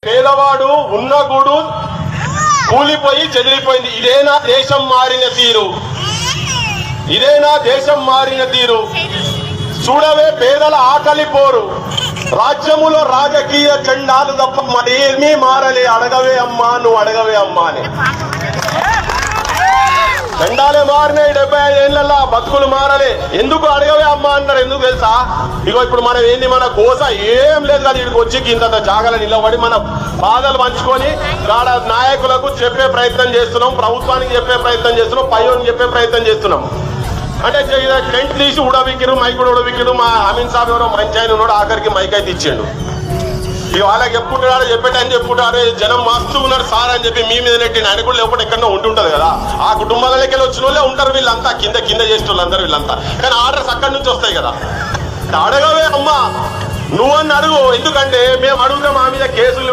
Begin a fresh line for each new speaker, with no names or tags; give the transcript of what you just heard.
పేదవాడు ఉన్న గూడు కూలిపోయి చెదిరిపోయింది. ఇదేనా దేశం మారిన తీరు? ఇదేనా దేశం మారిన తీరు? చూడవే పేదల ఆకలి పోరు. రాజ్యములో రాజకీయ జెండాలు తప్ప మరేమీ మారలే. అడగవే అమ్మా, నువ్వు అడగవే అమ్మా అని. జెండాలే మారినాయి. 75 ఏళ్ళ బతుకులు మారలే. ఎందుకు అడగవే అమ్మా అంటారు? ఎందుకు తెలుసా? ఇగో ఇప్పుడు మనం ఏంది, మన కోస ఏం లేదు కదా, ఇక్కడికి వచ్చి ఇంత జాగాలో నిలబడి మనం బాధలు పంచుకొని గాడ నాయకులకు చెప్పే ప్రయత్నం చేస్తున్నాం, ప్రభుత్వానికి చెప్పే ప్రయత్నం చేస్తున్నాం, పైకి చెప్పే ప్రయత్నం చేస్తున్నాం. అంటే టెంట్ తీసి ఉడవికిరు, మైకుడు ఉడవికిడు. మా అమీన్ సాబ్ ఎవరో మంచి ఆయన ఉన్నాడు, ఆఖరికి మైక్ అయితే ఇచ్చిండు. ఇక వాళ్ళకి చెప్పుకుంటున్నాడు, చెప్పేటని చెప్పుకుంటారు. జనం మస్తు ఉన్నారు సార్ అని చెప్పి మీ మీద నెట్టిన ఆయన కూడా లేకపోతే ఎక్కడో ఉంటుంటది కదా. ఆ కుటుంబాలకి వచ్చిన వాళ్ళే ఉంటారు వీళ్ళంతా, కింద చేసిన వాళ్ళందరూ వీళ్ళంతా. కానీ ఆర్డర్స్ అక్కడి నుంచి వస్తాయి కదా. అడగవే అమ్మా, నువ్వని అడుగు. ఎందుకంటే మేము అడుగుతాం, మా మీద కేసులు